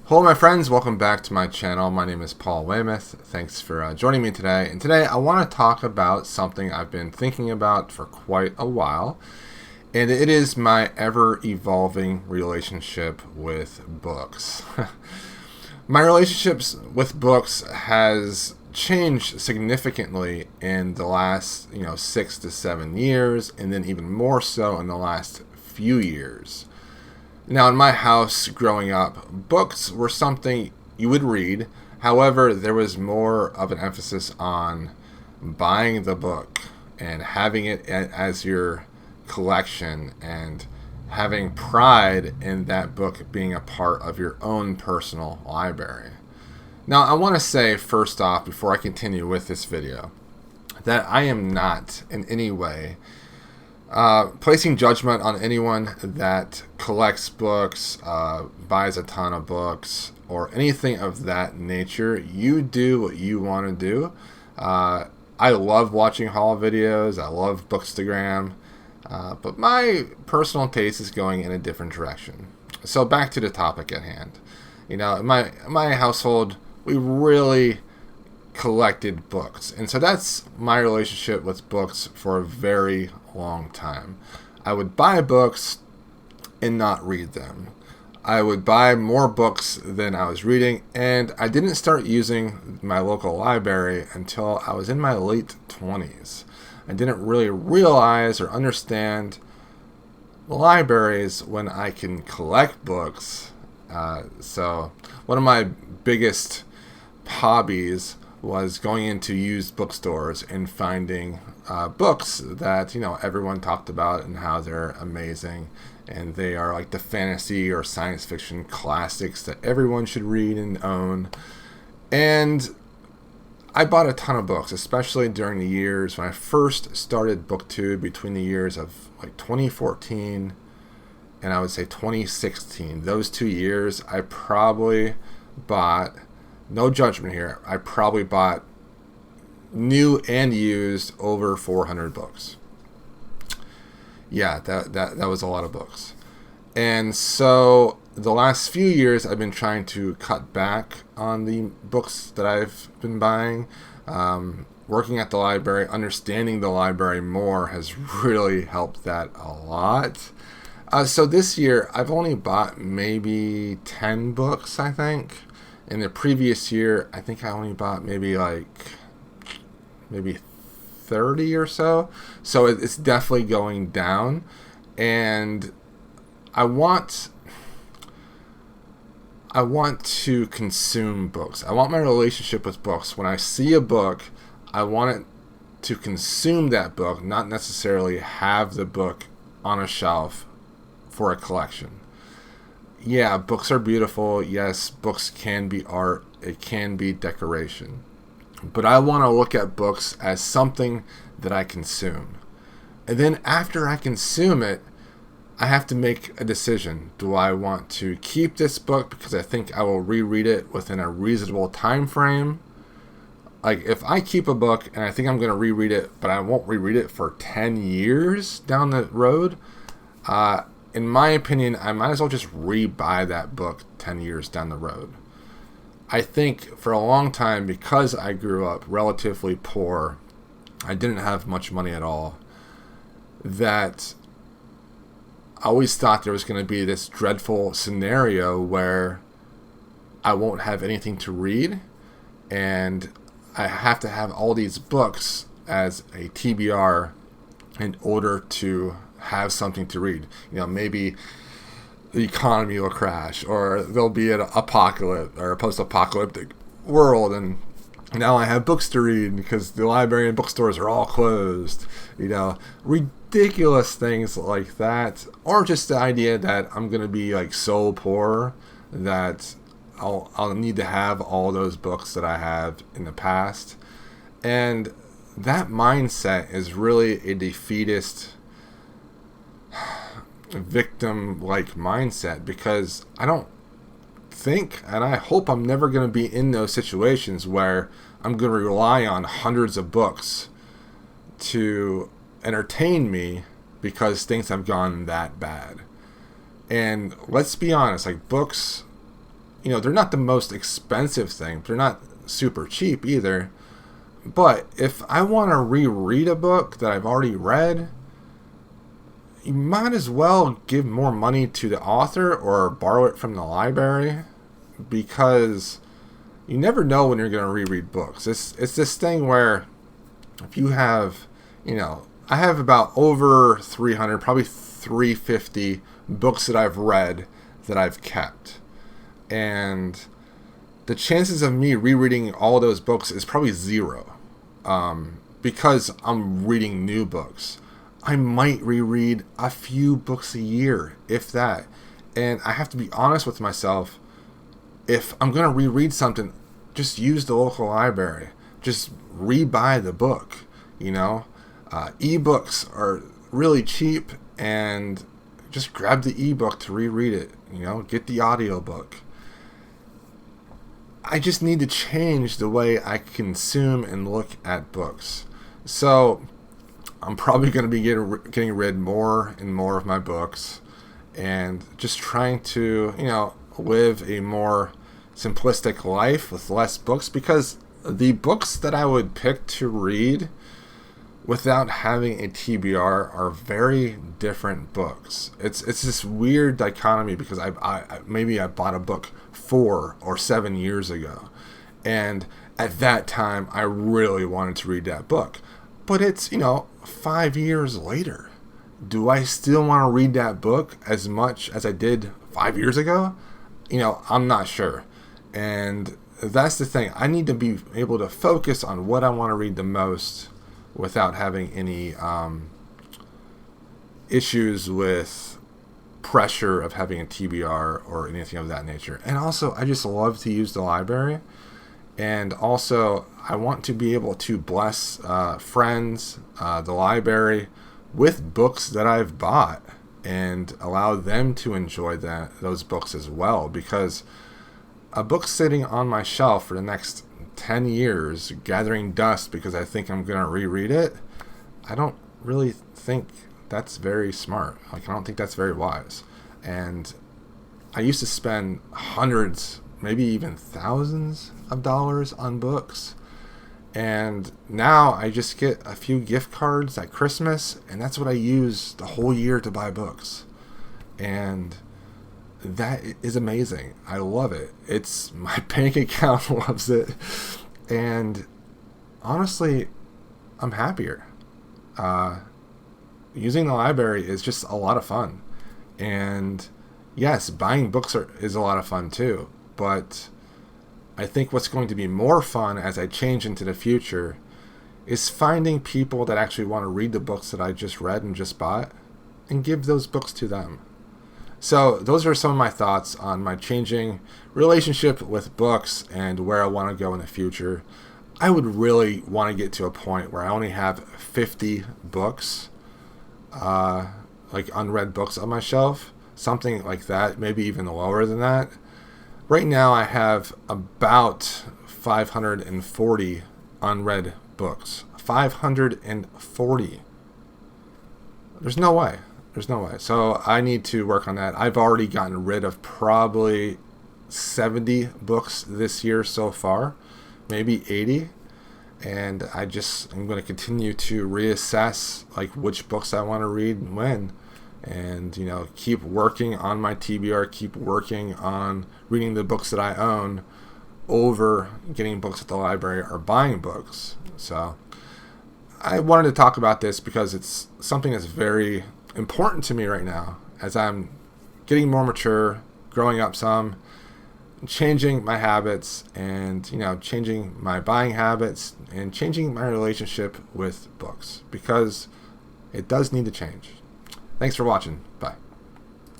Hello my friends, welcome back to my channel. My name is Paul Weymouth. Thanks for joining me today. And today I want to talk about something I've been thinking about for quite a while. And it is my ever-evolving relationship with books. My relationships with books has changed significantly in the last 6 to 7 years, and then even more so in the last few years. Now, in my house growing up, books were something you would read. However, there was more of an emphasis on buying the book and having it as your collection and having pride in that book being a part of your own personal library. Now, I want to say first off, before I continue with this video, that I am not in any way placing judgment on anyone that collects books, buys a ton of books, or anything of that nature. You do what you want to do. I love watching haul videos. I love Bookstagram. But my personal taste is going in a different direction. So back to the topic at hand. In my household, we really collected books, and so that's my relationship with books for a very long time. I would buy books and not read them. I would buy more books than I was reading, and I didn't start using my local library until I was in my late 20s. I didn't really realize or understand the libraries when I can collect books. So one of my biggest hobbies was going into used bookstores and finding books that everyone talked about and how they're amazing, and they are like the fantasy or science fiction classics that everyone should read and own. And I bought a ton of books, especially during the years when I first started BookTube, between the years of like 2014 and I would say 2016. Those 2 years, I probably bought, no judgment here, I probably bought new and used over 400 books. Yeah, that was a lot of books. And so the last few years I've been trying to cut back on the books that I've been buying. Working at the library, understanding the library more has really helped that a lot. So this year I've only bought maybe 10 books, I think. In the previous year, I think I only bought maybe 30 or so. So it's definitely going down. And I want to consume books. I want my relationship with books. When I see a book, I want it to consume that book, not necessarily have the book on a shelf for a collection. Yeah, books are beautiful. Yes, books can be art. It can be decoration. But I want to look at books as something that I consume. And then after I consume it, I have to make a decision. Do I want to keep this book because I think I will reread it within a reasonable time frame? Like, if I keep a book and I think I'm going to reread it, but I won't reread it for 10 years down the road, in my opinion, I might as well just re-buy that book 10 years down the road. I think for a long time, because I grew up relatively poor, I didn't have much money at all, that I always thought there was going to be this dreadful scenario where I won't have anything to read, and I have to have all these books as a TBR in order to have something to read. Maybe the economy will crash, or there'll be an apocalypse or a post-apocalyptic world, and now I have books to read because the library and bookstores are all closed. Ridiculous things like that, or just the idea that I'm gonna be like so poor that I'll need to have all those books that I have in the past. And that mindset is really a defeatist, victim-like mindset, because I don't think, and I hope I'm never going to be in those situations where I'm going to rely on hundreds of books to entertain me because things have gone that bad. And let's be honest, like, books they're not the most expensive thing. They're not super cheap either. But if I want to reread a book that I've already read, you might as well give more money to the author or borrow it from the library, because you never know when you're going to reread books. It's this thing where if you have, I have about over 300, probably 350 books that I've read that I've kept. And the chances of me rereading all those books is probably zero, because I'm reading new books. I might reread a few books a year, if that. And I have to be honest with myself. If I'm going to reread something, just use the local library. Just rebuy the book, ebooks are really cheap, and just grab the ebook to reread it, get the audiobook. I just need to change the way I consume and look at books. So I'm probably going to be getting rid more and more of my books, and just trying to, live a more simplistic life with less books, because the books that I would pick to read without having a TBR are very different books. It's this weird dichotomy, because maybe I bought a book 4 or 7 years ago, and at that time I really wanted to read that book. But it's, 5 years later. Do I still want to read that book as much as I did 5 years ago? I'm not sure. And that's the thing. I need to be able to focus on what I want to read the most without having any issues with pressure of having a TBR or anything of that nature. And also, I just love to use the library. And also, I want to be able to bless friends, the library, with books that I've bought, and allow them to enjoy those books as well. Because a book sitting on my shelf for the next 10 years, gathering dust because I think I'm going to reread it, I don't really think that's very smart. I don't think that's very wise. And I used to spend hundreds, maybe even thousands of dollars on books. And now I just get a few gift cards at Christmas, and that's what I use the whole year to buy books. And that is amazing. I love it. It's my bank account loves it. And honestly, I'm happier. Using the library is just a lot of fun. And yes, buying books is a lot of fun too. But I think what's going to be more fun as I change into the future is finding people that actually want to read the books that I just read and just bought, and give those books to them. So those are some of my thoughts on my changing relationship with books and where I want to go in the future. I would really want to get to a point where I only have 50 books, like unread books on my shelf, something like that, maybe even lower than that. Right now I have about 540 unread books. 540. There's no way. So I need to work on that. I've already gotten rid of probably 70 books this year so far, maybe 80. And I'm going to continue to reassess which books I want to read and when. And, keep working on my TBR, keep working on reading the books that I own over getting books at the library or buying books. So I wanted to talk about this because it's something that's very important to me right now as I'm getting more mature, growing up some, changing my habits, and changing my buying habits and changing my relationship with books, because it does need to change. Thanks for watching. Bye.